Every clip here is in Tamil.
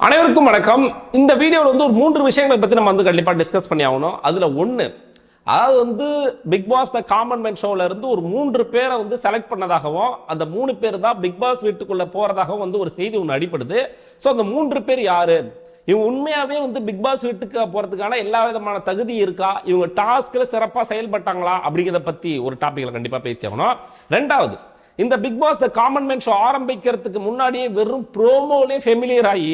அனைவருக்கும் வணக்கம். இந்த வீடியோவில் ஒரு 3 விஷயங்களை பற்றி நம்ம கண்டிப்பாக டிஸ்கஸ் பண்ணி ஆகணும். அதில் ஒன்று, அதாவது Bigg Boss the common man ஷோவில் இருந்து ஒரு 3 பேரை செலக்ட் பண்ணதாகவும் அந்த 3 பேர் தான் பிக் பாஸ் வீட்டுக்குள்ளே போகிறதாகவும் ஒரு செய்தி ஒன்று அடிப்படுது. ஸோ அந்த 3 பேர் யாரு, இவங்க உண்மையாகவே பிக் பாஸ் வீட்டுக்கு போகிறதுக்கான எல்லா விதமான தகுதி இருக்கா, இவங்க டாஸ்கில் சிறப்பாக செயல்பட்டாங்களா அப்படிங்கிறத பற்றி ஒரு டாப்பிக்கில் கண்டிப்பாக பேசி ஆகணும். ரெண்டாவது, இந்த Bigg Boss the common man show ஆரம்பிக்கிறதுக்கு முன்னாடியே வெறும் ப்ரோமோலே ஃபெமிலியர் ஆகி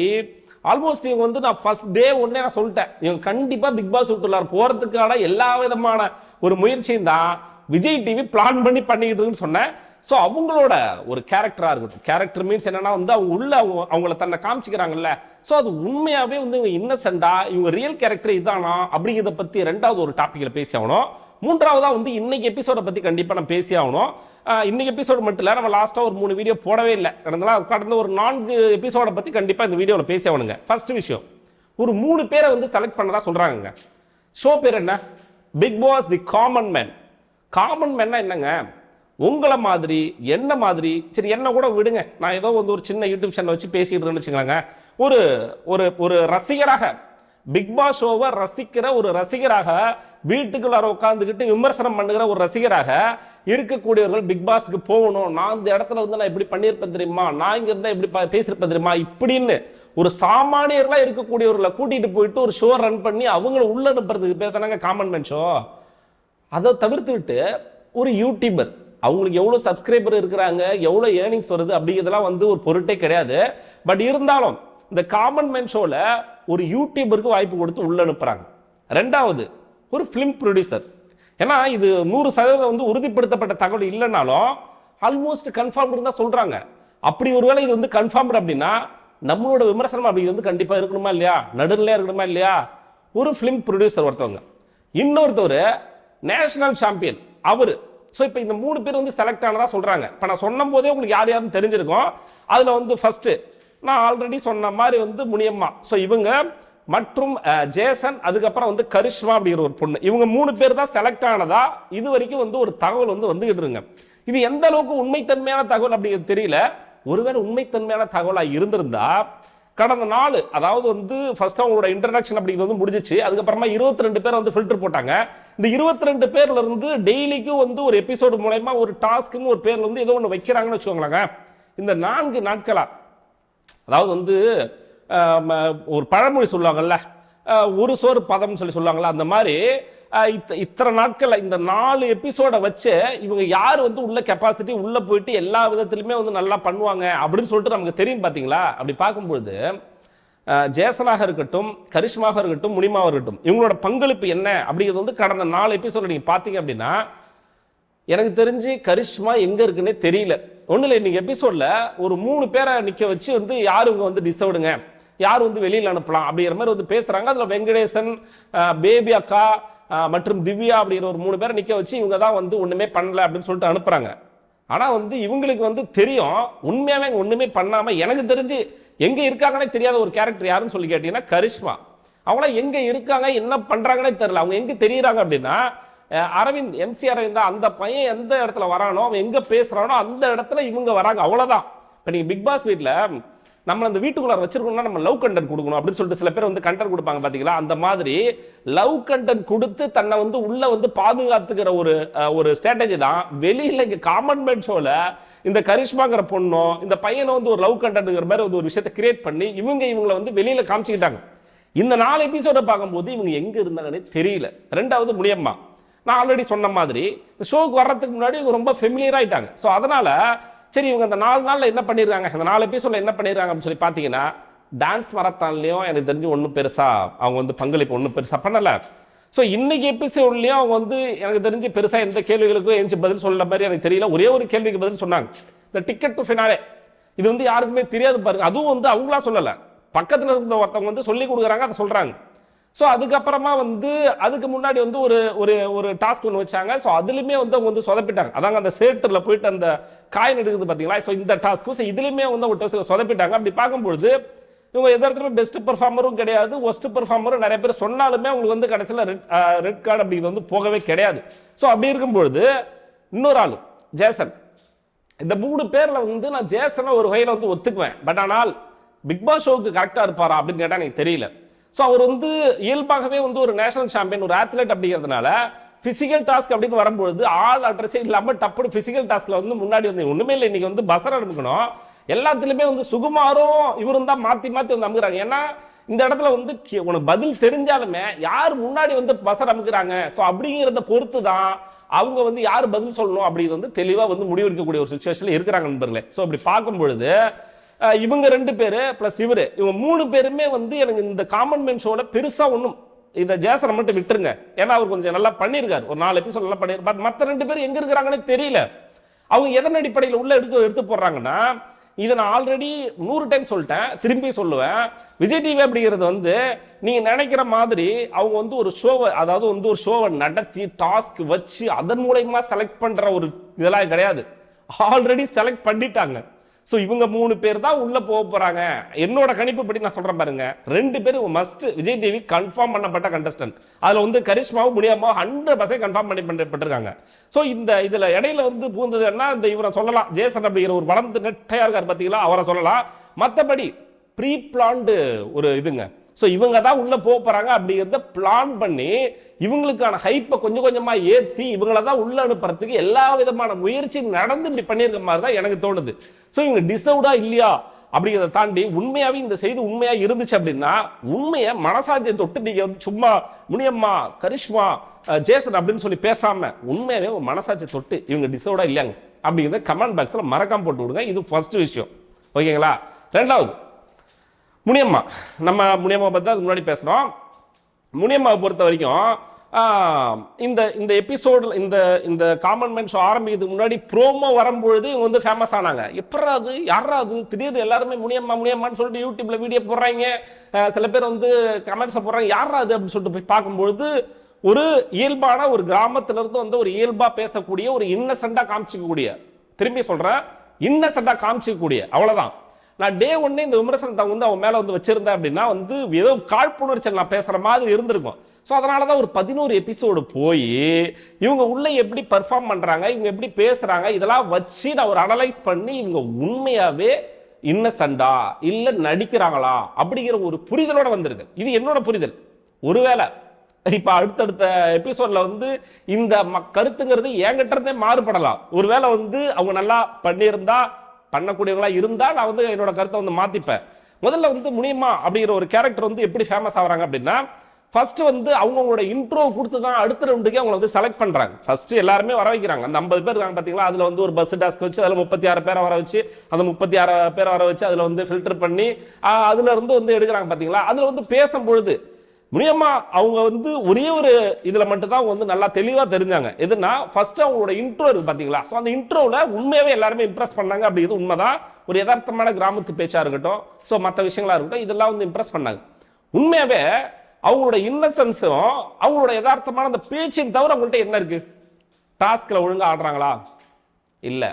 ஆல்மோஸ்ட் இவங்க நான் ஃபர்ஸ்ட் டே ஒன்னே நான் சொல்லிட்டேன், இவங்க கண்டிப்பா பிக் பாஸ் வீட்டுள்ளார் போறதுக்கான எல்லா விதமான ஒரு முயற்சியும் தான் விஜய் டிவி பிளான் பண்ணிக்கிட்டு இருக்குன்னு சொன்னேன். ஸோ அவங்களோட ஒரு கேரக்டரா இருக்கட்டும், கேரக்டர் மீன்ஸ் என்னன்னா அவங்க உள்ள அவங்கள தன்னை காமிச்சிக்கிறாங்கல்ல, ஸோ அது உண்மையாவே இவங்க இன்னசென்டா, இவங்க ரியல் கேரக்டர் இதானா அப்படிங்கிறத பத்தி ரெண்டாவது ஒரு டாபிக்ல பேசி ஆகணும். மூன்றாவதா இன்னைக்கு எபிசோட பத்தி கண்டிப்பா நம்ம பேசி ஆகணும். இன்னைக்கு எபிசோடு மட்டும் இல்லை, நம்ம லாஸ்ட்டாக ஒரு 3 வீடியோ போடவே இல்லை, கடந்த ஒரு 4 எபிசோட பற்றி கண்டிப்பாக இந்த வீடியோவில் பேசி ஆகணுங்க. ஃபர்ஸ்ட் விஷயம், ஒரு 3 பேரை செலக்ட் பண்ணதா சொல்கிறாங்க. ஷோ பேர் என்ன? Bigg Boss the common man. Common மேன்னா என்னங்க? உங்களை மாதிரி என்ன மாதிரி, சரி என்ன கூட விடுங்க, நான் ஏதோ ஒரு சின்ன யூடியூப் சேனல் வச்சு பேசிக்கிட்டு வச்சுக்கலாங்க. ஒரு ஒரு ஒரு ரசிகராக, பிக் பாஸ் ஷோவை ரசிக்கிற ஒரு ரசிகராக, வீட்டுக்குள்ளார உட்காந்துக்கிட்டு விமர்சனம் பண்ணுகிற ஒரு ரசிகராக இருக்கக்கூடியவர்கள் பிக் பாஸ்க்கு போகணும், நான் இந்த இடத்துல நான் எப்படி பண்ணியிருப்பேன் தெரியுமா, நான் இங்க இருந்தா எப்படி பேசியிருப்பேன் தெரியுமா, இப்படின்னு ஒரு சாமானியர்களா இருக்கக்கூடியவர்களை கூட்டிட்டு போயிட்டு ஒரு ஷோ ரன் பண்ணி அவங்கள உள்ள அனுப்புறதுக்கு பேர் தானங்க காமன் மேன் ஷோ. அதை தவிர்த்து விட்டு ஒரு யூடியூபர், அவங்களுக்கு எவ்வளவு சப்ஸ்கிரைபர் இருக்கிறாங்க, எவ்வளவு ஏர்னிங்ஸ் வருது அப்படிங்கிறதுலாம் ஒரு பொருட்டே கிடையாது. பட் இருந்தாலும் இந்த காமன் மேன் ஷோல ஒரு யூடியூபருக்கு வாய்ப்பு கொடுத்து உள்ள அனுப்புறாங்க. ரெண்டாவது, ஒரு பிலிம் ப்ரொடியூசர். ஏன்னா இது 100% உறுதிப்படுத்தப்பட்ட தகவல் இல்லைனாலும் ஆல்மோஸ்ட் கன்ஃபார்ம் இருந்தா சொல்றாங்க. அப்படி ஒருவேளை இது கன்ஃபார்ம் அப்படின்னா நம்மளோட விமர்சனம் அப்படி கண்டிப்பா இருக்கணுமா இல்லையா, நடுநிலையா இருக்கணுமா இல்லையா? ஒரு பிலிம் ப்ரொடியூசர் ஒருத்தவங்க, இன்னொருத்தவர் நேஷனல் சாம்பியன் அவரு. ஸோ இப்போ இந்த 3 பேர் செலக்ட் ஆனதா சொல்றாங்க. இப்போ நான் சொன்ன போதே உங்களுக்கு யார் யாருன்னு தெரிஞ்சிருக்கும். அதுல ஃபர்ஸ்ட் நான் ஆல்ரெடி சொன்ன மாதிரி முனியம்மா, ஸோ இவங்க மற்றும் ஜேசன், அதுக்கப்புறம் கரிஷ்மா அப்படிங்கிற ஒரு பொண்ணு, இவங்க 3 பேர் தான் செலக்ட் ஆனதா இது வரைக்கும் ஒரு தகவல் வந்துகிட்டு இருங்க. இது எந்த அளவுக்கு உண்மைத்தன்மையான தகவல் அப்படிங்கிறது தெரியல. ஒருவேளை உண்மைத்தன்மையான தகவலா இருந்திருந்தா கடந்த நாள், அதாவது ஃபர்ஸ்ட் அவங்களோட இன்ட்ரடக்ஷன் அப்படிங்கிறது முடிஞ்சிச்சு, அதுக்கப்புறமா 22 பேர் ஃபில்டர் போட்டாங்க. இந்த 22 பேர்ல இருந்து டெய்லிக்கும் ஒரு எபிசோடு மூலமா ஒரு டாஸ்க்னு ஒரு பேர்ல ஏதோ ஒன்று வைக்கிறாங்கன்னு வச்சுக்கோங்களேங்க. இந்த 4 நாட்களா, அதாவது ஒரு பழமொழி சொல்லுவாங்கல்ல, ஒரு சோறு பதம் சொல்லுவாங்கல்ல, அந்த மாதிரி இத்தனை நாட்கள் இந்த 4 எபிசோட வச்சு இவங்க யார் உள்ள கெப்பாசிட்டி உள்ள போயிட்டு எல்லா விதத்திலுமே நல்லா பண்ணுவாங்க அப்படின்னு சொல்லிட்டு நமக்கு தெரியும். பாத்தீங்களா? அப்படி பார்க்கும்பொழுது ஜேசனாக இருக்கட்டும், கரிஷ்மாக இருக்கட்டும், முனிமாவாக இருக்கட்டும், இவங்களோட பங்களிப்பு என்ன அப்படிங்கிறது கடந்த 4 எபிசோட நீங்க பாத்தீங்க அப்படின்னா எனக்கு தெரிஞ்சு கரிஷ்மா எங்க இருக்குன்னே தெரியல. ஒன்றும் இல்லை, இன்னைக்கு எபிசோட்ல ஒரு 3 பேரை நிக்க வச்சு யாரு இவங்க டிசைடுங்க, யார் வெளியில் அனுப்பலாம் அப்படிங்கிற மாதிரி பேசுறாங்க. அதுல வெங்கடேசன், பேபி அக்கா மற்றும் திவ்யா அப்படிங்கிற ஒரு 3 பேரை நிக்க வச்சு இவங்க தான் ஒண்ணுமே பண்ணல அப்படின்னு சொல்லிட்டு அனுப்புறாங்க. ஆனா இவங்களுக்கு தெரியும் உண்மையாவே ஒண்ணுமே பண்ணாம, எனக்கு தெரிஞ்சு எங்க இருக்காங்கன்னே தெரியாத ஒரு கேரக்டர் யாருன்னு சொல்லி கேட்டீங்கன்னா கரிஷ்மா. அவங்கள எங்க இருக்காங்க, என்ன பண்றாங்கன்னே தெரியல. அவங்க எங்க தெரியுறாங்க அப்படின்னா அரவிந்த், MC அரவிந்த், அந்த பையன் எந்த இடத்துல வரானோ, அவன் எங்க பேசுறானோ அந்த இடத்துல இவங்க வராங்க, அவ்வளவுதான். இப்ப நீங்க பிக் பாஸ் வீட்ல நம்ம அந்த வீட்டுக்குள்ளார வச்சிருக்கணும்னா நம்ம லவ் கண்டென்ட் கொடுக்கணும் அப்படின்னு சொல்லிட்டு சில பேர் கண்டென்ட் கொடுப்பாங்க பாத்தீங்களா, அந்த மாதிரி லவ் கண்டென்ட் கொடுத்து தன்னை உள்ள பாதுகாத்துக்கிற ஒரு ஸ்ட்ராட்டஜி தான் வெளியில இங்க காமன் மேன் ஷோல இந்த கரிஷ்மாங்கிற பொண்ணும் இந்த பையனும் ஒரு லவ் கண்டென்ட்ங்கிற மாதிரி ஒரு விஷயத்தை கிரியேட் பண்ணி இவங்களை வெளியில காமிச்சுக்கிட்டாங்க. இந்த 4 எபிசோட பார்க்கும்போது இவங்க எங்க இருந்தாங்கன்னே தெரியல. ரெண்டாவது முனியம்மா, நான் ஆல்ரெடி சொன்ன மாதிரி இந்த ஷோக்கு வர்றதுக்கு முன்னாடி இவங்க ரொம்ப ஃபெமிலியர் ஆயிட்டாங்க. ஸோ அதனால சரி இவங்க அந்த 4 நாள்ல என்ன பண்ணிருக்காங்க, இந்த 4 எபிசோட்ல என்ன பண்ணிருக்காங்க அப்படின்னு சொல்லி பார்த்தீங்கன்னா, டான்ஸ் மரத்தான்லயும் எனக்கு தெரிஞ்சு ஒன்றும் பெருசா அவங்க பங்களிப்பு ஒன்றும் பெருசா பண்ணல. ஸோ இன்னைக்கு எபிசோட்லயும் அவங்க எனக்கு தெரிஞ்சு பெருசா எந்த கேள்விகளுக்கும் எந்த பதில் சொல்ல மாதிரி எனக்கு தெரியல. ஒரே ஒரு கேள்விக்கு பதில் சொன்னாங்க, இந்த டிக்கெட் டு ஃபினாலே. இது யாருக்குமே தெரியாது பாருங்க. அதுவும் அவங்களா சொல்லல, பக்கத்துல இருந்த ஒருத்தவங்க சொல்லி கொடுக்குறாங்க, அதை சொல்றாங்க. ஸோ அதுக்கப்புறமா அதுக்கு முன்னாடி ஒரு டாஸ்க் ஒன்று வச்சாங்க. ஸோ அதுலையுமே அவங்க சொதப்பிட்டாங்க. அதாங்க அந்த சேட்டரில் போயிட்டு அந்த காயின் எடுக்குது பார்த்தீங்களா, ஸோ இந்த டாஸ்க்கு. ஸோ இதுலையுமே சொதப்பிட்டாங்க. அப்படி பார்க்கும்பொழுது இவங்க எந்த இடத்துல பெஸ்ட் பெர்ஃபார்மரும் கிடையாது, ஒஸ்ட் பெர்ஃபார்மரும் நிறைய பேர் சொன்னாலுமே அவங்களுக்கு கடைசியில் ரெட் கார்டு அப்படிங்கிறது போகவே கிடையாது. ஸோ அப்படி இருக்கும்பொழுது இன்னொரு ஆளு ஜேசன், இந்த 3 பேர்ல நான் ஜேசனை ஒரு வகையில் ஒத்துக்குவேன். பட் ஆனால் பிக் பாஸ் ஷோவுக்கு கரெக்டாக இருப்பாரா அப்படின்னு கேட்டால் எனக்கு தெரியல. ஸோ அவர் வந்து இயல்பாகவே வந்து ஒரு நேஷனல் சாம்பியன், ஒரு ஆத்லெட் அப்படிங்கிறதுனால பிசிக்கல் டாஸ்க் அப்படின்னு வரும்பொழுது ஆள் அட்ரஸே இல்லாமல் டப்பு பிசிக்கல் டாஸ்க்ல வந்து முன்னாடி வந்து ஒன்றுமே இல்லை. இன்னைக்கு வந்து பசர் அனுப்புக்கணும், எல்லாத்துலேயுமே வந்து சுகுமாரும் இவரும் தான் மாற்றி மாற்றி வந்து அமுக்குறாங்க. ஏன்னா இந்த இடத்துல வந்து உனக்கு பதில் தெரிஞ்சாலுமே யார் முன்னாடி வந்து பசர் அமுக்குறாங்க, ஸோ அப்படிங்கிறத பொறுத்து தான் அவங்க வந்து யார் பதில் சொல்லணும் அப்படிங்கிறது வந்து தெளிவாக வந்து முடிவெடுக்கக்கூடிய ஒரு சுச்சுவேஷனில் இருக்கிறாங்க நண்பர்களே. ஸோ அப்படி பார்க்கும் பொழுது இவங்க 2 பேர் ப்ளஸ் இவங்க 3 பேருமே வந்து எனக்கு இந்த காமன் மேன் ஷோல பெருசாக ஒன்றும் இந்த ஜேசனை மட்டும் விட்டுருங்க, ஏன்னா அவர் கொஞ்சம் நல்லா பண்ணியிருக்காரு, ஒரு 4 எபிசோட் நல்லா பண்ணியிருக்காரு. மற்ற 2 பேர் எங்க இருக்கிறாங்கன்னு தெரியல. அவங்க எதன் அடிப்படையில் உள்ள எடுத்து போடுறாங்கன்னா, இதை நான் ஆல்ரெடி 100 டைம் சொல்லிட்டேன், திரும்பி சொல்லுவேன். விஜய் டிவி அப்படிங்கிறது வந்து நீங்க நினைக்கிற மாதிரி அவங்க வந்து ஒரு ஷோவை, அதாவது வந்து ஒரு ஷோவை நடத்தி டாஸ்க் வச்சு அதன் மூலமா செலக்ட் பண்ற ஒரு இதெல்லாம் கிடையாது. ஆல்ரெடி செலக்ட் பண்ணிட்டாங்க. ஸோ இவங்க 3 பேர் தான் உள்ள போக போறாங்க. என்னோட கணிப்பு படி நான் சொல்றேன் பாருங்க, 2 பேர் மஸ்ட் விஜய் டிவி கன்ஃபார்ம் பண்ணப்பட்ட கண்டஸ்டன்ட். அதுல வந்து கரிஷ்மாவும் முனியாமாவும் 100% கன்ஃபார்ம் பண்ணப்பட்டிருக்காங்க. ஸோ இதுல இடையில வந்து பூந்ததுன்னா இந்த இவரை சொல்லலாம், ஜேசன் அப்படிங்கிற ஒரு வளர்ந்து நெட்டையா இருக்கார் பார்த்தீங்களா, அவரை சொல்லலாம். மற்றபடி ப்ரீ பிளான்டு ஒரு இதுங்க. ஸோ இவங்க தான் உள்ள போக போறாங்க அப்படிங்கிறத பிளான் பண்ணி இவங்களுக்கான ஹைப்பை கொஞ்சம் கொஞ்சமா ஏற்றி இவங்கள தான் உள்ள அனுப்புறதுக்கு எல்லா விதமான முயற்சியும் நடந்து இப்படி பண்ணியிருக்க மாதிரி தான் எனக்கு தோணுது. ஸோ இவங்க டிசர்வ்டா இல்லையா அப்படிங்கிறத தாண்டி உண்மையாவே இந்த செய்தி உண்மையா இருந்துச்சு அப்படின்னா உண்மையை மனசாட்சியை தொட்டு நீங்க வந்து சும்மா முனியம்மா கரிஷ்மா ஜேசன் அப்படின்னு சொல்லி பேசாம உண்மையாவே மனசாட்சியை தொட்டு இவங்க டிசர்வ்டா இல்லையாங்க அப்படிங்கிறத கமெண்ட் பாக்ஸ்ல மறக்காம போட்டு விடுங்க. இது ஃபர்ஸ்ட் விஷயம், ஓகேங்களா? 2வது முனியம்மா, நம்ம முனியம்மா பற்றி அதுக்கு முன்னாடி பேசுகிறோம். முனியம்மாவை பொறுத்த வரைக்கும் இந்த எபிசோடு இந்த காமன் மேன் ஷோ ஆரம்பிக்கிறதுக்கு முன்னாடி ப்ரோமோ வரும்பொழுது இவங்க வந்து ஃபேமஸ் ஆனாங்க. எப்படா அது, யாரா அது, திடீர்னு எல்லாருமே முனியம்மான்னு சொல்லிட்டு யூடியூப்ல வீடியோ போடுறாங்க, சில பேர் வந்து கமெண்ட்ஸை போடுறாங்க, யாரா அது அப்படின்னு சொல்லிட்டு போய் பார்க்கும்பொழுது ஒரு இயல்பான ஒரு கிராமத்துல இருந்து வந்து ஒரு இயல்பா பேசக்கூடிய ஒரு இன்னசென்டா காமிச்சிக்கக்கூடிய, திரும்பி சொல்றேன் இன்னசென்டா காமிச்சிக்கக்கூடிய, அவ்வளவுதான். நான் டே 1 இந்த விமர்சனத்தை வந்து அவன் மேல வந்து வச்சிருந்தேன் அப்படின்னா வந்து ஏதோ காழ்ப்புணர்ச்சியில் நான் பேசுற மாதிரி இருந்திருக்கும். ஸோ அதனாலதான் ஒரு 11 எபிசோடு போய் இவங்க உள்ள எப்படி பெர்ஃபார்ம் பண்றாங்க, இவங்க எப்படி பேசுறாங்க, இதெல்லாம் வச்சு நான் ஒரு அனலைஸ் பண்ணி இவங்க உண்மையாவே இன்னசென்டா இல்ல நடிக்கிறாங்களா அப்படிங்கிற ஒரு புரிதலோட வந்திருக்கு. இது என்னோட புரிதல். ஒருவேளை இப்ப அடுத்தடுத்த எபிசோட்ல வந்து இந்த கருத்துங்கிறது என்கிட்ட இருந்தே மாறுபடலாம். ஒருவேளை வந்து அவங்க நல்லா பண்ணியிருந்தா, பண்ணக்கூடியவங்களா இருந்தா நான் வந்து என்னோட கருத்தை வந்து மாத்திப்பேன். முதல்ல வந்து முனியம்மா அப்படிங்கிற ஒரு கேரக்டர் வந்து எப்படி ஃபேமஸ் ஆகுறாங்க அப்படின்னா, ஃபர்ஸ்ட் வந்து அவங்களோட இன்ட்ரோ கொடுத்து தான் அடுத்த ரவுண்டுக்கே அவங்களை வந்து செலக்ட் பண்றாங்க. ஃபர்ஸ்ட் எல்லாருமே வர வைக்கிறாங்க. அந்த 50 பேர் இருக்காங்க பாத்தீங்களா, அதுல வந்து ஒரு பஸ் டாஸ்க் வச்சு அதுல 36 பேரை வர வச்சு, அந்த 36 பேரை வர வச்சு அதுல வந்து ஃபில்டர் பண்ணி அதுல இருந்து வந்து எடுக்கிறாங்க பாத்தீங்களா. அதுல வந்து பேசும்பொழுது முனியம்மா அவங்க வந்து ஒரே ஒரு இதுல மட்டும் தான் அவங்க வந்து நல்லா தெளிவா தெரிஞ்சாங்க. எதுனா ஃபர்ஸ்ட் அவங்களோட இன்ட்ரோ இருக்கு பாத்தீங்களா. ஸோ அந்த இன்ட்ரோல உண்மையாவே எல்லாருமே இம்ப்ரெஸ் பண்ணாங்க. அப்படிங்கிறது உண்மைதான். ஒரு யதார்த்தமான கிராமத்து பேச்சா இருக்கட்டும், ஸோ மற்ற விஷயங்களா இருக்கட்டும், இதெல்லாம் வந்து இம்ப்ரெஸ் பண்ணாங்க. உண்மையாவே அவங்களோட இன்னசென்ஸும் அவங்களோட யதார்த்தமான அந்த பேச்சின் தவிர அவங்கள்ட்ட என்ன இருக்கு? டாஸ்க்ல ஒழுங்கா ஆடுறாங்களா? இல்ல.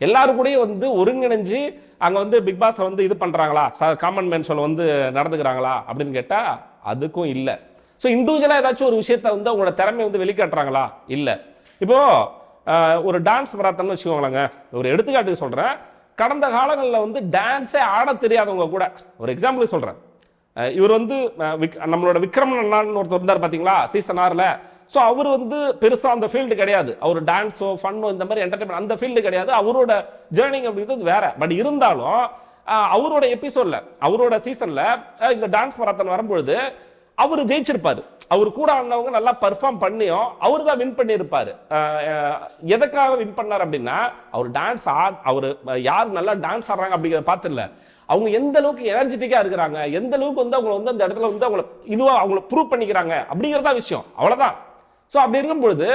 எல்லாரும் கூட வந்து ஒருங்கிணைஞ்சு அங்க வந்து பிக் பாஸ்ல வந்து இது பண்றாங்களா, காமன் மேன் ஷோல வந்து நடந்துக்கிறாங்களா அப்படின்னு கேட்டா அதுக்கும் இல்லை. ஸோ இண்டிவிஜுவலா ஏதாச்சும் ஒரு விஷயத்த வந்து அவங்களோட திறமை வந்து வெளிக்காட்டுறாங்களா? இல்லை. இப்போ ஒரு டான்ஸ் மராத்தன்னு வச்சுக்கோங்களேங்க, ஒரு எடுத்துக்காட்டுக்கு சொல்றேன். கடந்த காலங்களில் வந்து டான்ஸே ஆட தெரியாதவங்க கூட, ஒரு எக்ஸாம்பிளுக்கு சொல்றேன், இவர் வந்து நம்மளோட விக்ரமன் அண்ணான்னு ஒருத்தர் இருந்தார் பாத்தீங்களா சீசன் 6ல. ஸோ அவர் வந்து பெருசா அந்த ஃபீல்டு கிடையாது. அவர் டான்ஸோ ஃபன்னோ இந்த மாதிரி என்டர்டைன்மெண்ட் அந்த ஃபீல்டு கிடையாது. அவரோட ஜேர்னிங் அப்படிங்கிறது வேற. பட் இருந்தாலும் அவரோட எபிசோட்ல, அவரோட சீசன்ல இந்த டான்ஸ் மராத்தான் வரும்பொழுது அவர் ஜெயிச்சிருப்பாரு. அவர் கூட ஆனவங்க நல்லா பெர்ஃபார்ம் பண்ணியும் அவர் தான் வின் பண்ணியிருப்பாரு. எதுக்காக வின் பண்ணார் அப்படின்னா, அவர் டான்ஸ் அவர் யார் நல்லா டான்ஸ் ஆடுறாங்க அப்படிங்கிறத பார்த்து இல்லை, அவங்க எந்த அளவுக்கு எனர்ஜெட்டிக்கா இருக்கிறாங்க, எந்த அளவுக்கு வந்து அவங்க வந்து அந்த இடத்துல வந்து அவங்களை இதுவா அவங்களை ப்ரூவ் பண்ணிக்கிறாங்க அப்படிங்கிறதா விஷயம். அவ்வளவுதான். ஸோ அப்படி இருக்கும்பொழுது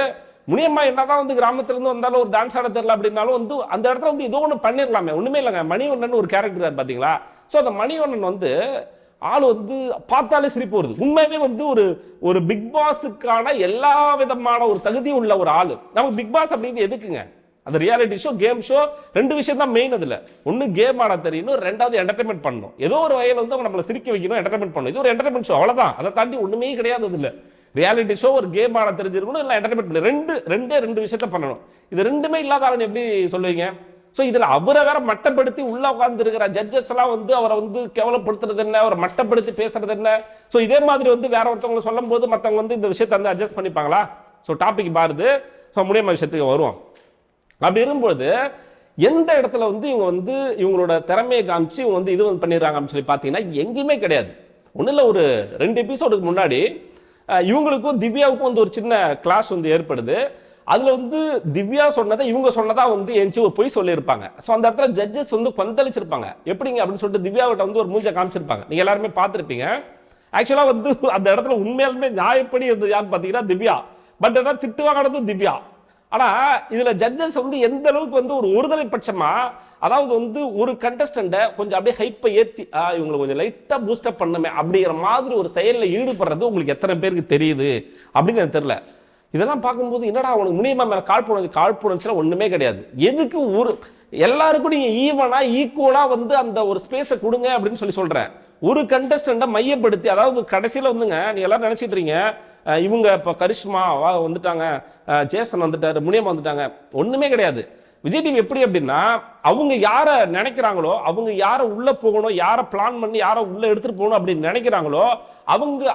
முனியம்மா என்னதான் வந்து கிராமத்துல இருந்து வந்தாலும் ஒரு டான்ஸ் ஆட தெரியல அப்படின்னாலும் வந்து அந்த இடத்துல வந்து ஏதோ ஒன்று பண்ணிடலாமே. ஒண்ணுமே இல்லைங்க. மணிவண்ணன் ஒரு கேரக்டர் பாத்தீங்களா. ஸோ அந்த மணிவண்ணன் வந்து ஆள் வந்து பார்த்தாலே சிரிப்பு வருது. உண்மையாவே வந்து ஒரு பிக் பாஸுக்கான எல்லா விதமான ஒரு தகுதி உள்ள ஒரு ஆளு. நமக்கு பிக் பாஸ் அப்படிங்கிறது எதுக்குங்க? அது ரியாலிட்டி ஷோ, கேம் ஷோ, 2 விஷயம் தான் மெயின். அதுல ஒன்னு கேம் ஆட தெரியணும், 2வது என்டர்டைன்மெண்ட் பண்ணணும். ஏதோ ஒரு வகையில் வந்து அவங்க நம்மளை சிரிக்க வைக்கணும், என்டர்டைன்மெண்ட் பண்ணணும். இது ஒரு என்டர்டைன்மெண்ட் ஷோ, அவ்வளவுதான். அதை தாண்டி ஒண்ணுமே கிடையாது. அதுல ரியாலிட்டி ஷோ, ஒரு கேம் ஆட தெரிஞ்சிருக்கணும், இல்லை என்டர்டைன்மெண்ட் பண்ணணும். ரெண்டு விஷயத்த பண்ணணும். இது ரெண்டுமே இல்லாத ஆளுன்னு எப்படி சொல்லுவீங்க? ஸோ இதில் அவரை வேற மட்டப்படுத்தி உள்ள உட்கார்ந்து இருக்கிற ஜட்ஜஸ் எல்லாம் வந்து அவரை வந்து கேவலப்படுத்துறது என்ன, அவரை மட்டப்படுத்தி பேசுறது என்ன. ஸோ இதே மாதிரி வந்து வேற ஒருத்தவங்களை சொல்லும் போது மற்றவங்க வந்து இந்த விஷயத்தை வந்து அட்ஜஸ்ட் பண்ணிப்பாங்களா? ஸோ டாபிக் மாறுது. ஸோ முடியாம விஷயத்துக்கு வருவோம். அப்படி இருக்கும்போது எந்த இடத்துல வந்து இவங்க வந்து இவங்களோட திறமையை காமிச்சு இவங்க வந்து இது வந்து பண்ணிடுறாங்கன்னு சொல்லி பார்த்தீங்கன்னா எங்கேயுமே கிடையாது. ஒன்றும் இல்லை, ஒரு 2 எபிசோடுக்கு முன்னாடி இவங்களுக்கும் திவ்யாவுக்கும் வந்து ஒரு சின்ன கிளாஷ் வந்து ஏற்படுது. அதுல வந்து திவ்யா சொன்னதை இவங்க சொன்னதா வந்து எஞ்சி ஒரு பொய் சொல்லியிருப்பாங்க. ஸோ அந்த இடத்துல ஜட்ஜஸ் வந்து கொந்தளிச்சிருப்பாங்க. எப்படிங்க அப்படின்னு சொல்லிட்டு திவ்யாவிட்ட வந்து ஒரு மூஞ்ச காமிச்சிருப்பாங்க. நீங்க எல்லாருமே பார்த்துருப்பீங்க. ஆக்சுவலா வந்து அந்த இடத்துல உண்மையாலுமே நியாயப்படி இருந்தது யாருன்னு பார்த்தீங்கன்னா திவ்யா. பட் ஆனால் திட்டுவாங்கிறது திவ்யா. ஆனா இதுல ஜட்ஜஸ் வந்து எந்த அளவுக்கு வந்து ஒரு ஒருதலை பட்சமா, அதாவது வந்து ஒரு கண்டஸ்டண்ட கொஞ்சம் அப்படியே ஹைப்பை ஏத்தி இவங்களை கொஞ்சம் லைட்டா பூஸ்டப் பண்ணுமே அப்படிங்கிற மாதிரி ஒரு செயலில் ஈடுபடுறது உங்களுக்கு எத்தனை பேருக்கு தெரியுது அப்படின்னு எனக்கு தெரியல. இதெல்லாம் பார்க்கும்போது என்னடா அவனுக்கு முனியமா மேல காழ்ப்புணர்ச்சிலாம் ஒண்ணுமே கிடையாது. எதுக்கு ஒரு எல்லாருக்கும் நீங்க ஈவனா ஈக்குவலா வந்து அந்த ஒரு ஸ்பேஸை கொடுங்க அப்படின்னு சொல்றேன். ஒரு கண்டஸ்டண்ட மையப்படுத்தி, அதாவது கடைசியில வந்துங்க நீங்க எல்லாரும் நினைச்சிட்டு இருக்கீங்க இவங்க இப்ப கரிஷ்மா வந்துட்டாங்க, ஜேசன் வந்துட்டாரு, முனியமா வந்துட்டாங்க. ஒண்ணுமே கிடையாது. விஜய் டிவி எப்படி அப்படின்னா அவங்க யார நினைக்கிறாங்களோ, அவங்க யார உள்ள போகணும், யார பிளான் பண்ணி யார உள்ள எடுத்துட்டு போகணும் அப்படின்னு நினைக்கிறாங்களோ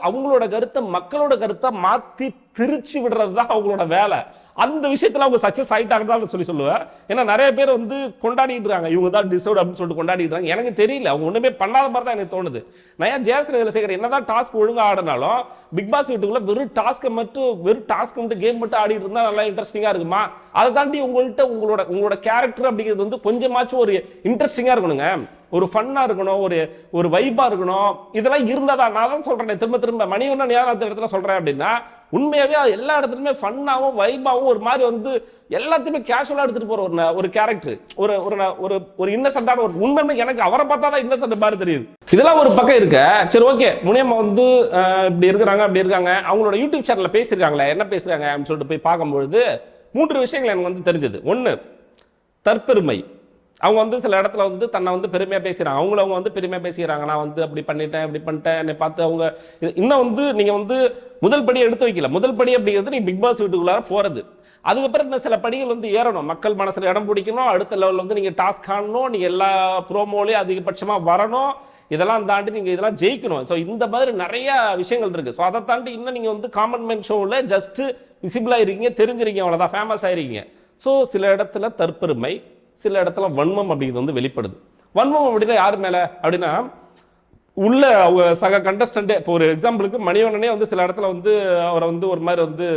அவங்களோட கருத்தை மக்களோட கருத்தை மாத்தி திருச்சி விடுறது தான் அவங்களோட வேலை. அந்த விஷயத்துல அவங்க சக்சஸ் ஆயிட்டாங்கன்னு சொல்லுவேன். ஏன்னா நிறைய பேர் வந்து கொண்டாடிட்டு இருக்காங்க, இவங்க தான் டிசர்வ் அப்படின்னு சொல்லிட்டு கொண்டாடிட்டு இருக்காங்க. எனக்கு தெரியல, அவங்க ஒண்ணுமே பண்ணாத மாதிரி தான் எனக்கு தோணுது. நான் ஏன் ஜேசன் இதில் சேர்க்கிறேன், என்னதான் டாஸ்க் ஒழுங்கா ஆடினாலும் பிக் பாஸ் வீட்டுக்குள்ள வெறும் டாஸ்க் மட்டும் கேம் மட்டும் ஆடிட்டு இருந்தா நல்லா இன்ட்ரெஸ்டிங்கா இருக்குமா? அதை தாண்டி உங்களோட கேரக்டர் அப்படிங்கிறது வந்து கொஞ்சமாச்சும் ஒரு இன்ட்ரெஸ்டிங்கா இருக்கணுங்க, ஒரு ஃபன்னா இருக்கணும், ஒரு வைபா இருக்கணும். இதெல்லாம் இருந்தாதான் நான் தான் சொல்றேன் திரும்ப மணிவண்ணன் ஏன் அந்த இடத்துல சொல்றேன் அப்படின்னா உண்மையாவே எல்லா இடத்துலயுமே ஃபன்னாவும் வைபாவும் ஒரு மாதிரி வந்து எல்லாத்தையுமே கேஷுவலா எடுத்துட்டு போற ஒரு கேரக்டர், ஒரு இன்னசென்ட்டான ஒரு உண்மை. எனக்கு அவரை பார்த்தா தான் இன்னசென்ட் மாதிரி தெரியுது. இதெல்லாம் ஒரு பக்கம் இருக்க. சரி, ஓகே, முனியம்மா வந்து இப்படி இருக்கிறாங்க அப்படி இருக்காங்க, அவங்களோட யூடியூப் சேனல்ல பேசியிருக்காங்களே, என்ன பேசுறாங்க அப்படின்னு சொல்லிட்டு போய் பார்க்கும்பொழுது 3 விஷயங்கள் எனக்கு வந்து தெரிஞ்சது. 1, தற்பெருமை. அவங்க வந்து சில இடத்துல வந்து தன்னை வந்து பெருமையாக பேசுகிறாங்க. அவங்க வந்து பெருமையாக பேசிக்கிறாங்க, நான் வந்து அப்படி பண்ணிட்டேன் இப்படி பண்ணிட்டேன் என்னை பார்த்து அவங்க. இன்னும் வந்து நீங்கள் வந்து முதல் படியை எடுத்து வைக்கல. முதல் படி அப்படிங்கிறது நீங்கள் பிக் பாஸ் வீட்டுக்குள்ளார போகிறது. அதுக்கப்புறம் இன்னும் சில படிகள் வந்து ஏறணும், மக்கள் மனசில் இடம் பிடிக்கணும், அடுத்த லெவலில் வந்து நீங்கள் டாஸ்க் ஆடணும், நீங்கள் எல்லா ப்ரோமோலையும் அதிகபட்சமாக வரணும், இதெல்லாம் தாண்டி நீங்கள் இதெல்லாம் ஜெயிக்கணும். ஸோ இந்த மாதிரி நிறைய விஷயங்கள் இருக்குது. ஸோ அதை தாண்டி இன்னும் நீங்கள் வந்து காமன் மேன் ஷோவில் ஜஸ்ட்டு விசிபிளாக இருக்கீங்க, தெரிஞ்சிருக்கீங்க, அவ்வளோதான், ஃபேமஸ் ஆயிருக்கீங்க. ஸோ சில இடத்துல தற்பெருமை, சில இடத்துல வன்மம் அப்படிங்கிறது வந்து வெளிப்படுது. வன்மம் அப்படின்னா யாரு மேல அப்படின்னா உள்ள அவங்க சக கண்டஸ்டன்ட். இப்போ ஒரு எக்ஸாம்பிளுக்கு மணிவண்ணனே வந்து சில இடத்துல வந்து அவரை வந்து ஒரு மாதிரி வந்து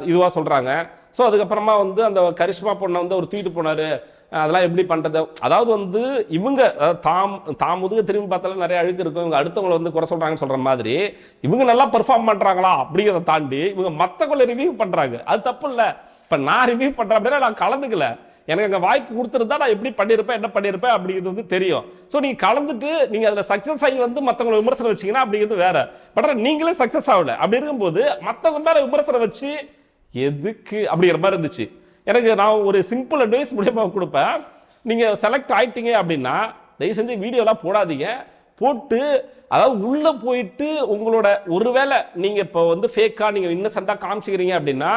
இதுவா சொல்றாங்க. ஸோ அதுக்கப்புறமா வந்து அந்த கரிஷ்மா பொண்ணை வந்து அவர் தூக்கிட்டு போனாரு, அதெல்லாம் எப்படி பண்றது. அதாவது வந்து இவங்க தாம் முதுக திரும்பி பார்த்தாலும் நிறைய அழுக்கு இருக்கும், இவங்க அடுத்தவங்களை வந்து குறை சொல்றாங்கன்னு சொல்ற மாதிரி இவங்க நல்லா பெர்ஃபார்ம் பண்றாங்களா அப்படிங்கிறத தாண்டி இவங்க மற்றவங்களை ரிவ்யூ பண்றாங்க. அது தப்பு இல்லை. இப்ப நான் ரிவ்யூ பண்றேன் அப்படின்னா நான் கலந்துக்கல, எனக்கு அங்கே வாய்ப்பு கொடுத்துருந்தா நான் எப்படி பண்ணியிருப்பேன் என்ன பண்ணியிருப்பேன் அப்படிங்கிறது வந்து தெரியும். ஸோ நீங்கள் கலந்துட்டு நீங்கள் அதில் சக்ஸஸ் ஆகி வந்து மற்றவங்களை விமர்சனம் வச்சிங்கன்னா அப்படிங்கிறது வேற. பட் நீங்களே சக்ஸஸ் ஆகல. அப்படி இருக்கும்போது மற்றவங்க மேலே விமர்சனம் வச்சு எதுக்கு அப்படிங்கிற மாதிரி இருந்துச்சு எனக்கு. நான் ஒரு சிம்பிள் அட்வைஸ் மூலியமாக கொடுப்பேன், நீங்கள் செலக்ட் ஆயிட்டீங்க அப்படின்னா தயவு செஞ்சு வீடியோலாம் போடாதீங்க. போட்டு அதாவது உள்ளே போயிட்டு உங்களோட ஒருவேளை நீங்கள் இப்போ வந்து ஃபேக்காக நீங்கள் இன்னசென்ட்டாக காமிச்சிக்கிறீங்க அப்படின்னா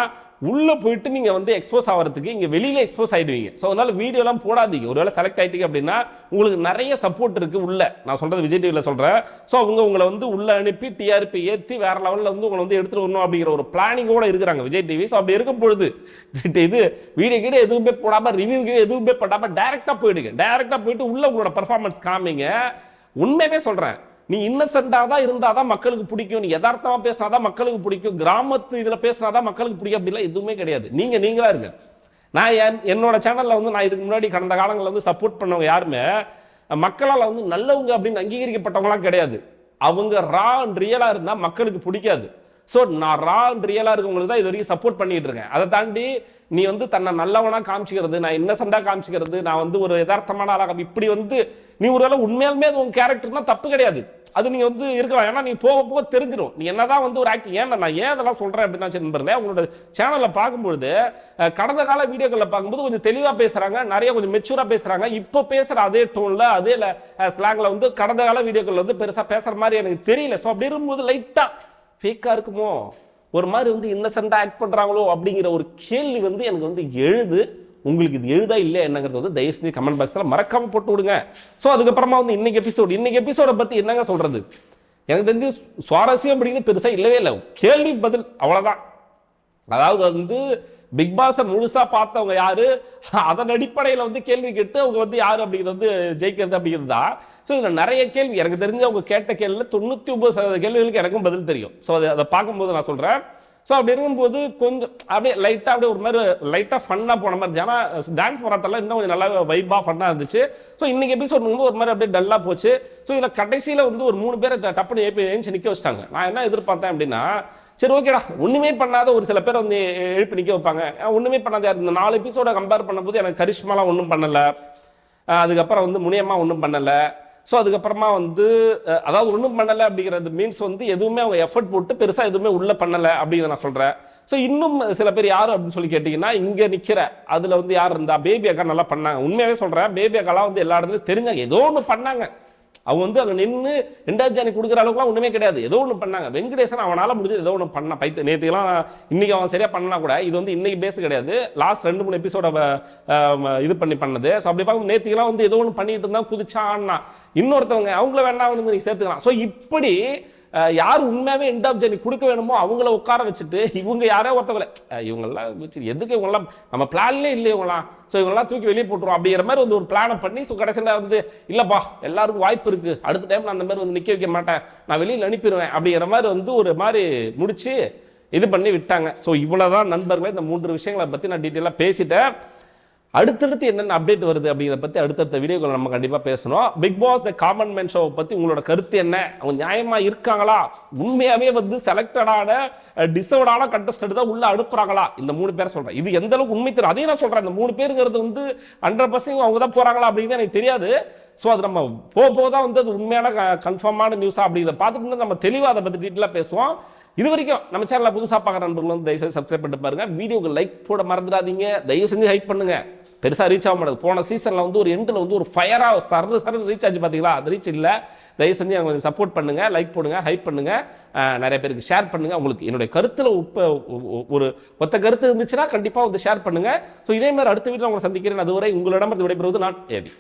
உள்ள போயிட்டு நீங்க வந்து எக்ஸ்போஸ் ஆகிறதுக்கு இங்க வெளியில எக்ஸ்போஸ் ஆயிடுவீங்க. ஸோ அதனால வீடியோலாம் போடாதீங்க. ஒருவேளை செலக்ட் ஆயிட்டீங்க அப்படின்னா உங்களுக்கு நிறைய சப்போர்ட் இருக்கு உள்ள. நான் சொல்றது விஜய் டிவியில் சொல்றேன். ஸோ அவங்க உங்களை வந்து உள்ள அனுப்பி டிஆர்பி ஏற்றி வேற லெவலில் வந்து உங்களை வந்து எடுத்துட்டு வரணும் அப்படிங்கிற ஒரு பிளானிங்கோட இருக்கிறாங்க விஜய் டிவி. ஸோ அப்படி இருக்கும் பொழுது இது வீடியோ கீழே எதுவுமே போடாம ரிவ்யூ எதுவுமே போடாம டைரக்டா போயிடுங்க. டைரக்டா போயிட்டு உள்ள உங்களோட பெர்ஃபார்மன்ஸ் காமிங்க. உண்மையுமே சொல்றேன், நீ இன்னசென்ட்டா தான் இருந்தாதான் மக்களுக்கு பிடிக்கும், நீ யதார்த்தமா பேசினாதான் மக்களுக்கு பிடிக்கும், கிராமத்து இதுல பேசினாதான் மக்களுக்கு பிடிக்கும் அப்படிலாம் எதுவுமே கிடையாது. நீங்களா இருங்க. நான் என்னோட சேனல்ல வந்து நான் இதுக்கு முன்னாடி கடந்த காலங்களில் வந்து சப்போர்ட் பண்ணவங்க யாருமே மக்களால் வந்து நல்லவங்க அப்படின்னு அங்கீகரிக்கப்பட்டவங்களாம் கிடையாது. அவங்க ரா அண்ட் ரியலா இருந்தா மக்களுக்கு பிடிக்காது. ஸோ நான் ரா அண்ட் ரியலா இருக்கவங்களுக்கு தான் இது வரைக்கும் சப்போர்ட் பண்ணிட்டு இருக்கேன். அதை தாண்டி நீ வந்து தன்னை நல்லவனா காமிச்சிக்கிறது, நான் இன்னசென்ட்டா காமிச்சிக்கிறது, நான் வந்து ஒரு யதார்த்தமான ஆளாக இப்படி வந்து நீ ஒருவேளை உண்மையாலுமே அது உங்க கேரக்டர்னா தப்பு கிடையாது, அது நீங்க வந்து இருக்கலாம். ஏன்னா நீ போக போக தெரிஞ்சிடும் நீ என்னதான் வந்து ஒரு ஆக்டிங். ஏன் நான் ஏன் அதெல்லாம் சொல்றேன் அப்படின்னா நண்பர்களே, உங்களோட சேனல்ல பார்க்கும்பொழுது கடந்த கால வீடியோக்களை பார்க்கும்போது கொஞ்சம் தெளிவா பேசுறாங்க, நிறைய கொஞ்சம் மெச்சூரா பேசுறாங்க. இப்போ பேசுற அதே டோன்ல அதே ஸ்லாங்ல வந்து கடந்த கால வீடியோக்கள் வந்து பெருசா பேசுற மாதிரி எனக்கு தெரியல. ஸோ அப்படி இருக்கும்போது லைட்டா ஃபேக்கா இருக்குமோ, ஒரு மாதிரி வந்து இன்னசென்ட்டா ஆக்ட் பண்றாங்களோ அப்படிங்கிற ஒரு கேள்வி வந்து எனக்கு வந்து எழுது. உங்களுக்கு இது எழுதா இல்லை என்னங்கிறது வந்து தயவு செஞ்சு கமெண்ட் பாக்ஸில் மறக்காம போட்டு விடுங்க. ஸோ அதுக்கப்புறமா வந்து இன்னைக்கு எபிசோடை பற்றி என்னங்க சொல்றது, எனக்கு தெரிஞ்சு சுவாரஸ்யம் அப்படிங்கிறது பெருசாக இல்லவே இல்லை. கேள்வி பதில் அவ்வளோதான். அதாவது வந்து பிக் பாஸை முழுசா பார்த்தவங்க யாரு, அதன் அடிப்படையில் வந்து கேள்வி கேட்டு அவங்க வந்து யாரு அப்படிங்கிறது வந்து ஜெயிக்கிறது அப்படிங்கிறது தான். ஸோ இதில் நிறைய கேள்வி எனக்கு தெரிஞ்சு அவங்க கேட்ட கேள்வியில் 99% கேள்விகளுக்கு எனக்கும் பதில் தெரியும். ஸோ அதை பார்க்கும்போது நான் சொல்கிறேன். ஸோ அப்படி இருக்கும்போது கொஞ்சம் அப்படியே லைட்டாக அப்படியே ஒரு மாதிரி லைட்டாக ஃபன்னாக போன மாதிரி ஜனா டான்ஸ் பராத்தெல்லாம் இன்னும் கொஞ்சம் நல்லா வைப்பாக ஃபன்னாக இருந்துச்சு. ஸோ இன்னைக்கு எபிசோட் ஒரு மாதிரி அப்படியே டல்லாக போச்சு. ஸோ இதில் கடைசியில் வந்து ஒரு 3 பேரை டப்புன்னு ஏஞ்சி நிற்க வச்சிட்டாங்க. நான் என்ன எதிர்பார்த்தேன் அப்படின்னா, சரி ஓகேடா ஒன்றுமே பண்ணாத ஒரு சில பேர் வந்து எழுப்பி நிற்க வைப்பாங்க. ஒன்றுமே பண்ணாத இந்த 4 எபிசோட கம்பேர் பண்ணும்போது எனக்கு கரிஷ்மாலாம் ஒன்றும் பண்ணலை, அதுக்கப்புறம் வந்து முனியம்மா ஒன்றும் பண்ணலை. ஸோ அதுக்கப்புறமா வந்து அதாவது ஒன்றும் பண்ணலை அப்படிங்கிறது மீன்ஸ் வந்து எதுவுமே அவங்க எஃபர்ட் போட்டு பெருசாக எதுவுமே உள்ளே பண்ணலை அப்படிங்கிறத நான் சொல்கிறேன். ஸோ இன்னும் சில பேர் யார் அப்படின்னு சொல்லி கேட்டிங்கன்னா, இங்கே நிற்கிற அதில் வந்து யார் இருந்தா, பேபி அக்கா நல்லா பண்ணாங்க. உண்மையாகவே சொல்கிறேன், பேபி அக்காலாம் வந்து எல்லா இடத்துலையும் தெரிஞ்சாங்க, ஏதோ ஒன்று பண்ணாங்க. அவங்க வந்து அங்கே நின்று 2வது ஜானி கொடுக்குற அளவுக்குலாம் ஒன்றுமே கிடையாது, ஏதோ ஒன்று பண்ணாங்க. வெங்கடேசன் அவனால் முடிஞ்சது ஏதோ ஒன்று பண்ணான். நேற்றுலாம் இன்னைக்கு அவன் சரியாக பண்ணலாம் கூட, இது வந்து இன்னைக்கு பேஸ் கிடையாது, லாஸ்ட் 2-3 எபிசோட இது பண்ணது. ஸோ அப்படி பார்க்கும் நேற்றுக்கெல்லாம் வந்து ஏதோ ஒன்று பண்ணிட்டு இருந்தா குதிச்சான்னா இன்னொருத்தவங்க அவங்கள வேண்டாம் வந்து நீங்கள் சேர்த்துக்கலாம். ஸோ இப்படி யார் உண்மையாகவே எண்ட் ஆஃப் ஜர்னி கொடுக்க வேணுமோ அவங்கள உட்கார வச்சுட்டு இவங்க யாரோ ஒருத்தவங்கள இவங்கெல்லாம் எதுக்கு இவங்கெல்லாம் நம்ம பிளான்லேயே இல்லை இவங்களாம், ஸோ இவங்கெல்லாம் தூக்கி வெளியே போட்டுரும் அப்படிங்கிற மாதிரி வந்து ஒரு பிளானை பண்ணி ஸோ கடைசியில் வந்து இல்லைப்பா எல்லாருக்கும் வாய்ப்பு இருக்குது, அடுத்த டைம் நான் அந்த மாதிரி வந்து நிற்க வைக்க மாட்டேன், நான் வெளியில் அனுப்பிடுவேன் அப்படிங்கிற மாதிரி வந்து ஒரு மாதிரி முடிச்சு இது பண்ணி விட்டாங்க. ஸோ இவ்வளோதான் நண்பர்களே, இந்த 3 விஷயங்களை பற்றி நான் டீட்டெயிலாக பேசிட்டேன். அடுத்தடுத்து என்னென்ன அப்டேட் வருது அப்படிங்கிறத பற்றி அடுத்தடுத்த வீடியோக்கள் நம்ம கண்டிப்பாக பேசணும். Bigg Boss the common man ஷோவை பற்றி உங்களோட கருத்து என்ன, அவங்க நியாயமாக இருக்காங்களா, உண்மையாகவே வந்து செலக்டடான டிசர்வ்டான கண்டஸ்டன்ட் தான் உள்ளே அனுப்புகிறாங்களா, இந்த 3 பேரை சொல்கிறேன். இது எந்த அளவுக்கு உண்மை தெரியும் அதையும் நான் சொல்கிறேன். இந்த 3 பேருங்கிறது வந்து 100% அவங்க தான் போகிறாங்களா அப்படிங்கிறது எனக்கு தெரியாது. ஸோ அது நம்ம போக தான் வந்து அது உண்மையான கன்ஃபார்மான நியூஸாக அப்படிங்கிறத பார்த்துட்டு நம்ம தெளிவாக அதை பற்றி டீட்டெயிலாக பேசுவோம். இது வரைக்கும் நம்ம சேனலில் புதுசாக பார்க்குற நண்பர்கள் வந்து தயவுசெய்து சப்ஸ்கிரைப் பண்ணிட்டு பாருங்க. வீடியோக்கு லைக் போட மறந்துடாதீங்க, தயவு செஞ்சு ஹைப் பண்ணுங்க. பெருசாக ரீச் ஆக மாட்டேது. போன சீசனில் வந்து ஒரு எண்டில் வந்து ஒரு ஃபயராக சர ரீச் ஆச்சு பார்த்தீங்களா, அது ரீச் இல்லை. தயவு செஞ்சு கொஞ்சம் சப்போர்ட் பண்ணுங்க, லைக் போடுங்க, ஹைப் பண்ணுங்க, நிறைய பேருக்கு ஷேர் பண்ணுங்க. உங்களுக்கு என்னுடைய கருத்தில் ஒரு ஒத்த கருத்து இருந்துச்சுன்னா கண்டிப்பாக வந்து ஷேர் பண்ணுங்க. ஸோ இதே மாதிரி அடுத்த வீட்டில் உங்களை சந்திக்கிறேன். அதுவரை உங்களிடம் விடைபெறுவது நான் ஏபி.